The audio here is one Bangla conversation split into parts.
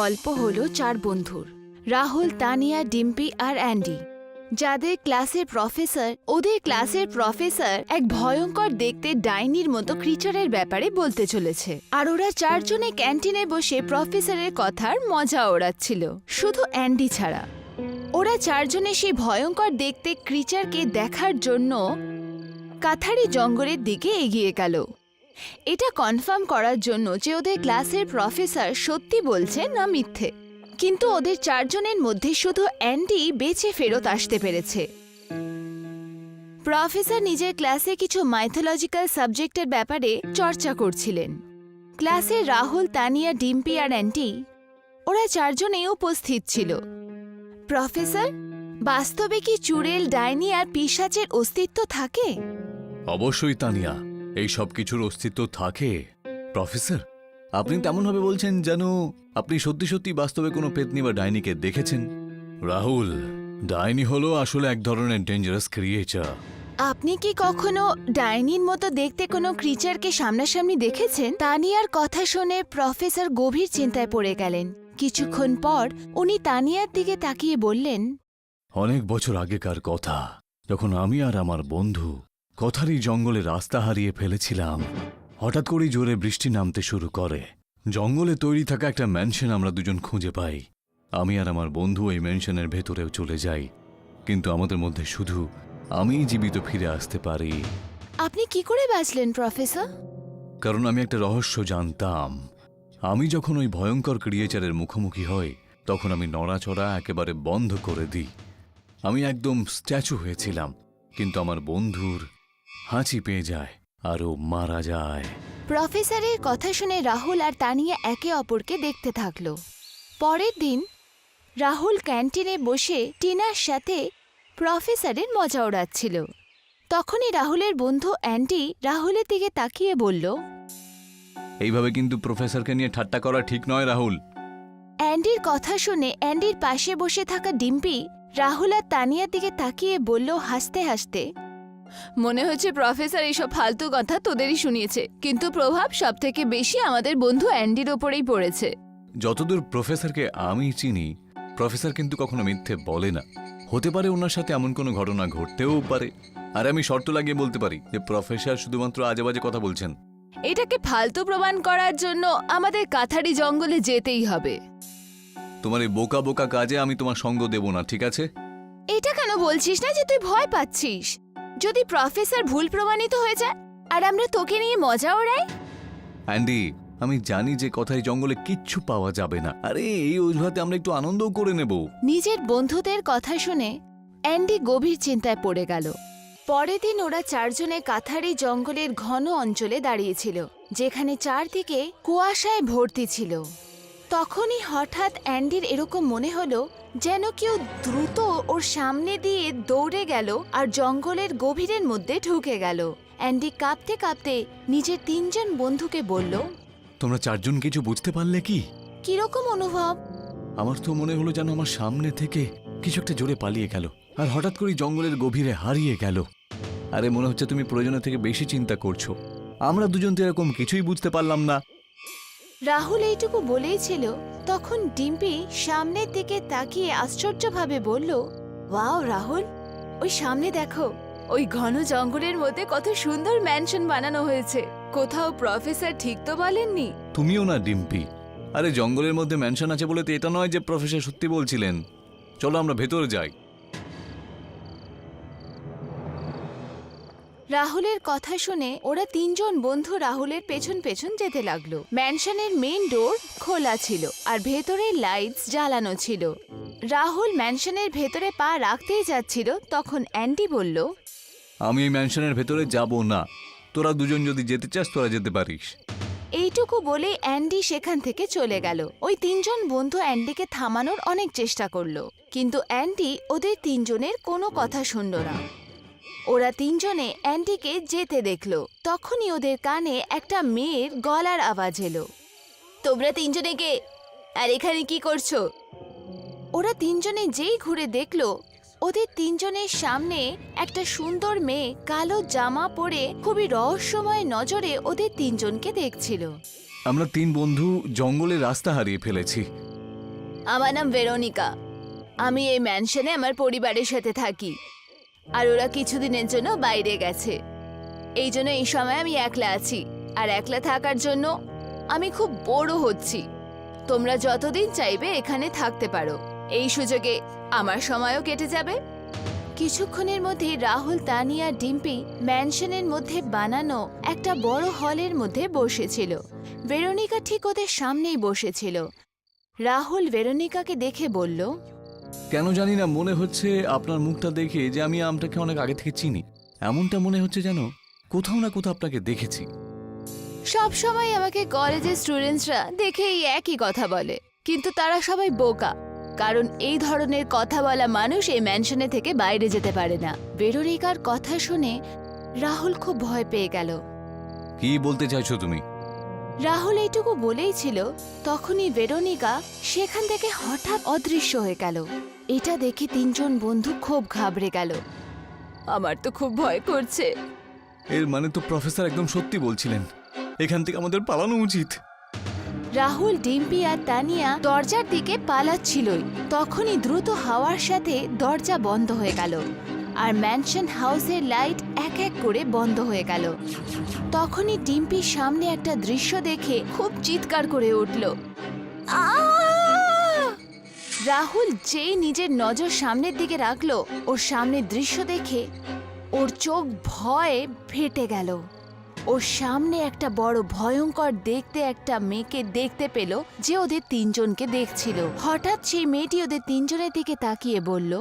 গল্প হলো চার বন্ধুর, রাহুল, তানিয়া, ডিম্পি আর অ্যান্ডি, যাদের ক্লাসের প্রফেসর এক ভয়ঙ্কর দেখতে ডাইনির মতো ক্রিচারের ব্যাপারে বলতে চলেছে। আর ওরা চারজনে ক্যান্টিনে বসে প্রফেসরের কথার মজা ওড়াচ্ছিল, শুধু অ্যান্ডি ছাড়া। ওরা চারজনে সেই ভয়ঙ্কর দেখতে ক্রিচারকে দেখার জন্য কাথারি জঙ্গলের দিকে এগিয়ে গেল, এটা কনফার্ম করার জন্য যে ওদের ক্লাসের প্রফেসর সত্যি বলছে না মিথ্যে। কিন্তু ওদের চারজনের মধ্যে শুধু অ্যান্ডি বেঁচে ফেরত আসতে পেরেছে। প্রফেসর নিজের ক্লাসে কিছু মাইথোলজিক্যাল সাবজেক্টের ব্যাপারে চর্চা করছিলেন। ক্লাসে রাহুল, তানিয়া, ডিম্পি আর অ্যান্ডি, ওরা চারজনেই উপস্থিত ছিল। প্রফেসর, বাস্তবে কি চুড়েল, ডাইনি আর পিশাচের অস্তিত্ব থাকে? অবশ্যই তানিয়া, এই সব কিছুর অস্তিত্ব থাকে। প্রফেসর, আপনি তেমনভাবে বলছেন যেন আপনি সত্যি সত্যি বাস্তবে কোনো পেতনি বা ডাইনিকে দেখেছেন। রাহুল, ডাইনি হলো আসলে এক ধরনের ডেঞ্জারাস ক্রিয়েচার। আপনি কি কখনো ডাইনির মতো দেখতে কোনো ক্রিচারকে সামনাসামনি দেখেছেন? তানিয়ার কথা শুনে প্রফেসর গভীর চিন্তায় পড়ে গেলেন। কিছুক্ষণ পর উনি তানিয়ার দিকে তাকিয়ে বললেন, অনেক বছর আগেকার কথা, যখন আমি আর আমার বন্ধু কথারই জঙ্গলে রাস্তা হারিয়ে ফেলেছিলাম। হঠাৎ করেই জোরে বৃষ্টি নামতে শুরু করে। জঙ্গলে তৈরি থাকা একটা ম্যানশন আমরা দুজন খুঁজে পাই। আমি আর আমার বন্ধু এই ম্যানশনের ভেতরেও চলে যাই, কিন্তু আমাদের মধ্যে শুধু আমিই জীবিত ফিরে আসতে পারি। আপনি কি করে বাঁচলেন প্রফেসর? কারণ আমি একটা রহস্য জানতাম। আমি যখন ওই ভয়ঙ্কর ক্রিয়েচারের মুখোমুখি হই, তখন আমি নড়াচড়া একেবারে বন্ধ করে দিই। আমি একদম স্ট্যাচু হয়েছিলাম, কিন্তু আমার বন্ধুর হাঁচি পেয়ে যায় আর ও মারা যায়। প্রফেসরের কথা শুনে রাহুল আর তানিয়া একে অপরকে দেখতে থাকল। পরের দিন রাহুল ক্যান্টিনে বসে টিনার সাথে প্রফেসরের মজা ওড়াচ্ছিল। তখনই রাহুলের বন্ধু অ্যান্ডি রাহুলের দিকে তাকিয়ে বলল, এইভাবে কিন্তু প্রফেসরকে নিয়ে ঠাট্টা করা ঠিক নয় রাহুল। অ্যান্ডির কথা শুনে অ্যান্ডির পাশে বসে থাকা ডিম্পি রাহুল আর তানিয়ার দিকে তাকিয়ে বলল হাসতে হাসতে, মনে হচ্ছে প্রফেসর এইসব ফালতু কথা তোদেরই শুনিয়েছে, কিন্তু প্রভাব সবথেকে বেশি আমাদের বন্ধু অ্যান্ডির ওপরেই পড়েছে। যতদূর প্রফেসরকে আমি চিনি, প্রফেসর কিন্তু কখনো মিথ্যে বলে না। হতে পারে ওনার সাথে এমন কোনো ঘটনা ঘটতেও পারে, আর আমি শর্ত লাগিয়ে বলতে পারি যে প্রফেসর শুধুমাত্র আজেবাজে কথা বলছেন। এটাকে ফালতু প্রমাণ করার জন্য আমাদের কাথারি জঙ্গলে যেতেই হবে। তোমার এই বোকা বোকা কাজে আমি তোমার সঙ্গ দেব না, ঠিক আছে? এটা কেন বলছিস না যে তুই ভয় পাচ্ছিস? যদি প্রফেসর ভুল প্রমাণিত হয়ে যায় আর আমরা তোকে নিয়ে মজা ওড়াই? অ্যান্ডি, আমি জানি যে কথায় জঙ্গলে কিচ্ছু পাওয়া যাবে না। আরে এই অজুহাতে আমরা একটু আনন্দও করে নেব। নিজের বন্ধুদের কথা শুনে অ্যান্ডি গভীর চিন্তায় পড়ে গেল। পরের দিন ওরা চারজনে কাথারি জঙ্গলের ঘন অঞ্চলে দাঁড়িয়েছিল, যেখানে চারদিকে কুয়াশায় ভর্তি ছিল। তখনই হঠাৎ অ্যান্ডির এরকম মনে হলো যেন কেউ দ্রুত ওর সামনে দিয়ে দৌড়ে গেল আর জঙ্গলের গভীরের মধ্যে ঢুকে গেল। অ্যান্ডি কাঁপতে কাঁপতে নিজের তিনজন বন্ধুকে বলল, তোমরা চারজন কিছু বুঝতে পারলে কি? কিরকম অনুভব? আমার তো মনে হলো যেন আমার সামনে থেকে কিছু একটা জোরে পালিয়ে গেল আর হঠাৎ করে জঙ্গলের গভীরে হারিয়ে গেল। আরে মনে হচ্ছে তুমি প্রয়োজনের থেকে বেশি চিন্তা করছো। আমরা দুজন তো এরকম কিছুই বুঝতে পারলাম না। রাহুল এইটুকু বলেই ছিল, তখন ডিম্পি সামনের দিকে তাকিয়ে আশ্চর্যভাবে বলল, ওয়াও রাহুল, ওই সামনে দেখো, ওই ঘন জঙ্গলের মধ্যে কত সুন্দর ম্যানশন বানানো হয়েছে। কোথাও প্রফেসর ঠিক তো বলেননি? তুমিও না ডিম্পি। আরে জঙ্গলের মধ্যে ম্যানশন আছে বলে তো এটা নয় যে প্রফেসর সত্যি বলছিলেন। চলো আমরা ভেতরে যাই। রাহুলের কথা শুনে ওরা তিনজন বন্ধু রাহুলের পেছন পেছন যেতে লাগলো। ম্যানশনের মেইন ডোর খোলা ছিল আর ভেতরে লাইটস জ্বালানো ছিল। রাহুল ম্যানশনের ভেতরে পা রাখতেই যাচ্ছিল, তখন অ্যান্ডি বলল, আমি এই ম্যানশনের ভেতরে যাব না। তোরা দুজন যদি যেতে চাস তোরা যেতে পারিস। এইটুকু বলে অ্যান্ডি সেখান থেকে চলে গেল। ওই তিনজন বন্ধু অ্যান্ডিকে থামানোর অনেক চেষ্টা করলো, কিন্তু অ্যান্ডি ওদের তিনজনের কোনো কথা শুনল না। ওরা তিনজনে অ্যান্ডিকে যেতে দেখল। তখনই ওদের কানে একটা মেয়ের গলার আওয়াজ এলো, তোমরা তিনজনে কে আর এখানে কি করছো? ওরা তিনজনে যেই ঘুরে দেখল, ওদের তিনজনের সামনে একটা সুন্দর মেয়ে কালো জামা পরে খুবই রহস্যময় নজরে ওদের তিনজনকে দেখছিল। আমরা তিন বন্ধু জঙ্গলে রাস্তা হারিয়ে ফেলেছি। আমার নাম ভেরোনিকা। আমি এই ম্যানশনে আমার পরিবারের সাথে থাকি, আর ওরা কিছুদিনের জন্য বাইরে গেছে। এই জন্য এই সময় আমি একলা আছি, আর একলা থাকার জন্য আমি খুব বোরও হচ্ছি। তোমরা যতদিন চাইবে এখানে থাকতে পারো, এই সুযোগে আমার সময়ও কেটে যাবে। কিছুক্ষণের মধ্যে রাহুল, তানিয়া, ডিম্পি ম্যানশনের মধ্যে বানানো একটা বড় হলের মধ্যে বসেছিল। ভেরোনিকা ঠিক ওদের সামনেই বসেছিল। রাহুল ভেরোনিকাকে দেখে বলল, কেন জানি না মনে হচ্ছে আপনার মুখটা দেখে যে আমি আমটাকে অনেক আগে থেকে চিনি। এমনটা মনে হচ্ছে যেন কোথাও না কোথাও আপনাকে দেখেছি। সব সময় আমাকে কলেজের স্টুডেন্টসরা দেখেই একই কথা বলে, কিন্তু তারা সবাই বোকা, কারণ এই ধরনের কথা বলা মানুষ এই ম্যানশনে থেকে বাইরে যেতে পারে না। ভেরোনিকার কথা শুনে রাহুল খুব ভয় পেয়ে গেল। কি বলতে চাইছো তুমি? রাহুল এইটুকু বলেই ছিল, তখনই ভেরোনিকা সেখান থেকে হঠাৎ অদৃশ্য হয়ে গেল। এটা দেখে তিনজন বন্ধু খুব ঘাবড়ে গেল। আমার তো খুব ভয় করছে। এর মানে তো প্রফেসর একদম সত্যি বলছিলেন, এখান থেকে আমাদের পালানো উচিত। রাহুল, ডিম্পি আর তানিয়া দরজার দিকে পালাচ্ছিলই, তখনই দ্রুত হাওয়ার সাথে দরজা বন্ধ হয়ে গেল, আর ম্যানশন হাউসের লাইট এক এক করে বন্ধ হয়ে গেল। তখনই ডিম্পির সামনে একটা দৃশ্য দেখে খুব চিৎকার করে উঠল। রাহুল যেই নিজের নজর সামনের দিকে রাখলো, ওর সামনের দৃশ্য দেখে ওর চোখ ভয়ে ফেটে গেল। ওর সামনে একটা বড় ভয়ঙ্কর দেখতে একটা মেয়েকে দেখতে পেল, যে ওদের তিনজনকে দেখছিল। হঠাৎ সেই মেয়েটি ওদের তিনজনের দিকে তাকিয়ে বলল,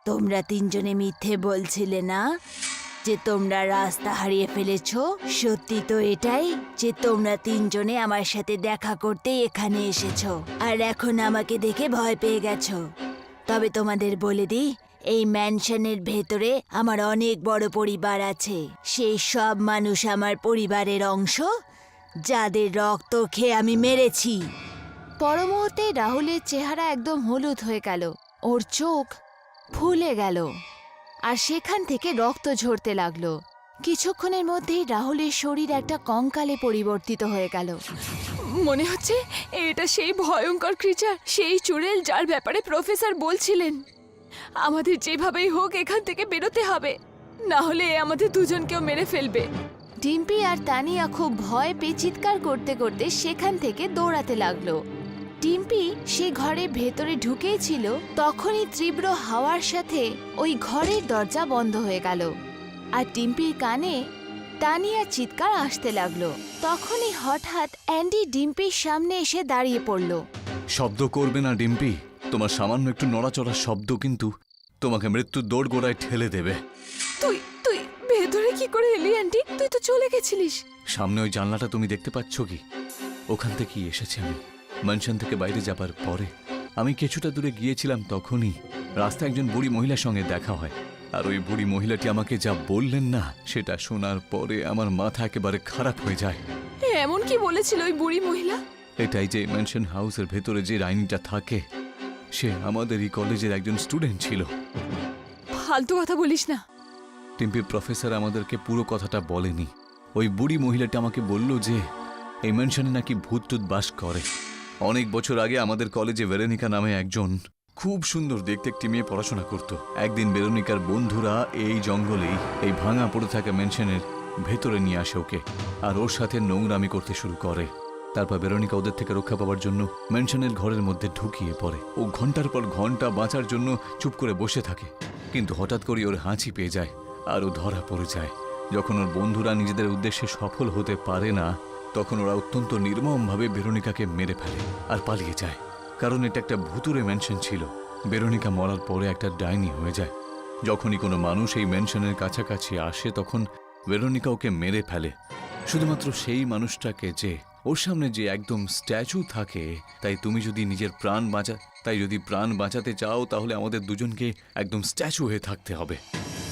তোমরা তিনজনে মিথ্যে বলছিলে না যে তোমরা রাস্তা হারিয়ে ফেলেছ? সত্যি তো এটাই যে তোমরা তিনজনে আমার সাথে দেখা করতে এখানে এসেছো, আর এখন আমাকে দেখে ভয় পেয়ে গেছো। তবে তোমাদের বলে দিই, এই ম্যানশনের ভেতরে আমার অনেক বড় পরিবার আছে। সেই সব মানুষ আমার পরিবারের অংশ, যাদের রক্ত খেয়ে আমি মেরেছি। পর মুহূর্তে রাহুলের চেহারা একদম হলুদ হয়ে গেল, ওর চোখ ফুলে গেল, আর সেখান থেকে রক্ত ঝরতে লাগলো। কিছুক্ষণের মধ্যেই রাহুলের শরীর একটা কঙ্কালে পরিবর্তিত হয়ে গেল। মনে হচ্ছে এটা সেই ভয়ঙ্কর ক্রিচার, সেই চুড়েল যার ব্যাপারে প্রফেসর বলছিলেন। আমাদের যেভাবেই হোক এখান থেকে বেরোতে হবে, না হলে এ আমাদের দুজনকেও মেরে ফেলবে। ডিম্পি আর তানিয়া খুব ভয় পেয়ে চিৎকার করতে করতে সেখান থেকে দৌড়াতে লাগলো। ডিম্পি সে ঘরের ভেতরে ঢুকেই ছিল, তখনই তীব্র হাওয়ার সাথে ওই ঘরের দরজা বন্ধ হয়ে গেল, আর ডিম্পির কানে তানিয়া চিৎকার আসতে লাগলো। তখনই হঠাৎ অ্যান্ডি ডিম্পির সামনে এসে দাঁড়িয়ে পড়ল। শব্দ করবে না ডিম্পি, তোমার সামান্য একটু নড়াচড়ার শব্দ কিন্তু তোমাকে মৃত্যুর দোরগোড়ায় ঠেলে দেবে। তুই তুই ভেতরে কি করে এলি অ্যান্ডি? তুই তো চলে গেছিলিস। সামনে ওই জানলাটা তুমি দেখতে পাচ্ছ কি? ওখান থেকেই এসেছি আমি। ম্যানশন থেকে বাইরে যাবার পরে আমি কিছুটা দূরে গিয়েছিলাম, তখনই রাস্তায় একজন বুড়ি মহিলার সঙ্গে দেখা হয়, আর ওই বুড়ি মহিলাটি আমাকে যা বললেন না, সেটা শোনার পরে আমার মাথা একেবারে খারাপ হয়ে যায়। এমন কি বলেছিল ওই বুড়ি মহিলা? এটাই যে ম্যানশন হাউসের ভেতরে যে ডাইনিটা থাকে, সে আমাদেরই কলেজের একজন স্টুডেন্ট ছিল। ফালতু কথা বলিস না। টিম্পি, প্রফেসর আমাদেরকে পুরো কথাটা বলেনি। ওই বুড়ি মহিলাটা আমাকে বলল যে এই ম্যানশনে নাকি ভূত বাস করে। অনেক বছর আগে আমাদের কলেজে ভেরোনিকা নামে একজন খুব সুন্দর দেখতে একটি মেয়ে পড়াশোনা করত। একদিন ভেরোনিকার বন্ধুরা এই জঙ্গলেই এই ভাঙা পড়ে থাকা ম্যানশনের ভেতরে নিয়ে আসে ওকে, আর ওর সাথে নোংরামি করতে শুরু করে। তারপর ভেরোনিকা ওদের থেকে রক্ষা পাওয়ার জন্য ম্যানশনের ঘরের মধ্যে ঢুকিয়ে পড়ে। ও ঘন্টার পর ঘন্টা বাঁচার জন্য চুপ করে বসে থাকে, কিন্তু হঠাৎ করে ওর হাঁচি পেয়ে যায় আর ও ধরা পড়ে যায়। যখন ওর বন্ধুরা নিজেদের উদ্দেশ্যে সফল হতে পারে না, তখন ওরা অত্যন্ত নির্মমভাবে ভেরোনিকাকে মেরে ফেলে আর পালিয়ে যায়, কারণ এটা একটা ভুতুড়ে ম্যানশন ছিল। ভেরোনিকা মরার পরে একটা ডাইনি হয়ে যায়। যখনই কোনো মানুষ এই ম্যানশনের কাছাকাছি আসে, তখন ভেরোনিকা ওকে মেরে ফেলে, শুধুমাত্র সেই মানুষটাকে যে ওর সামনে যে একদম স্ট্যাচু থাকে। তাই যদি প্রাণ বাঁচাতে চাও, তাহলে আমাদের দুজনকে একদম স্ট্যাচু হয়ে থাকতে হবে।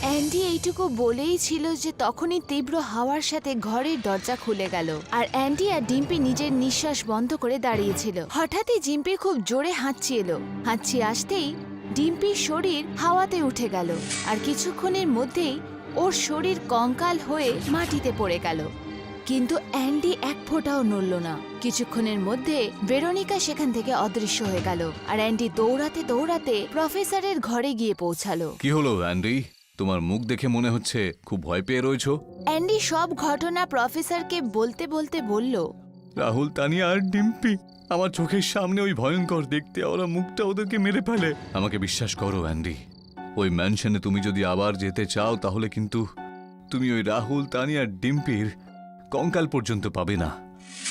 অ্যান্ডি এইটুকু বলেই ছিল যে তখনই তীব্র হাওয়ার সাথে ঘরের দরজা খুলে গেল, আর অ্যান্ডি আর ডিম্পি নিজের নিঃশ্বাস বন্ধ করে দাঁড়িয়েছিল। হঠাৎই ডিম্পি খুব জোরে হাঁচি এলো। হাঁচি আসতেই ডিম্পির শরীর হাওয়াতে উঠে গেল, আর কিছুক্ষণের মধ্যেই ওর শরীর কঙ্কাল হয়ে মাটিতে পড়ে গেল। কিন্তু অ্যান্ডি এক ফোঁটাও নড়ল না। কিছুক্ষণের মধ্যে ভেরোনিকা সেখান থেকে অদৃশ্য হয়ে গেল, আর অ্যান্ডি দৌড়াতে দৌড়াতে প্রফেসরের ঘরে গিয়ে পৌঁছালো। কি হলো অ্যান্ডি? তোমার মুখ দেখে মনে হচ্ছে খুব ভয় পেয়ে রয়েছো। অ্যান্ডি সব ঘটনা প্রফেসরকে বলতে বলতে বলল, রাহুল, তানিয়া আর ডিম্পি আমার চোখের সামনে ওই ভয়ঙ্কর দেখতে ওরা মুখটা ওদেরকে মেরে ফেলে। আমাকে বিশ্বাস করো অ্যান্ডি, ওই ম্যানশনে তুমি যদি আবার যেতে চাও তাহলে কিন্তু তুমি ওই রাহুল, তানিয়া, ডিম্পির কঙ্কাল পর্যন্ত পাবে না।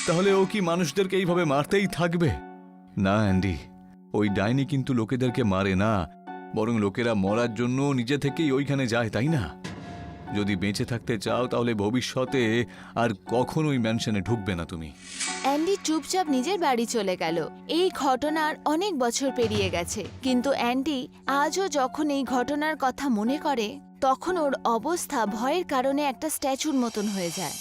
তাহলে ও কি মানুষদেরকে এইভাবে মারতেই থাকবে? না অ্যান্ডি, ওই ডাইনি কিন্তু লোকেদেরকে মারে না, বরং লোকেরা মরার জন্য নিজে থেকেই ওইখানে যায়, তাই না? যদি বেঁচে থাকতে চাও তাহলে ভবিষ্যতে আর কখনো ওই ম্যানশনে ঢুকবে না তুমি। অ্যান্ডি চুপচাপ নিজের বাড়ি চলে গেল। এই ঘটনার অনেক বছর পেরিয়ে গেছে, কিন্তু অ্যান্ডি আজও যখন এই ঘটনার কথা মনে করে তখন ওর অবস্থা ভয়ের কারণে একটা স্ট্যাচুর মতন হয়ে যায়।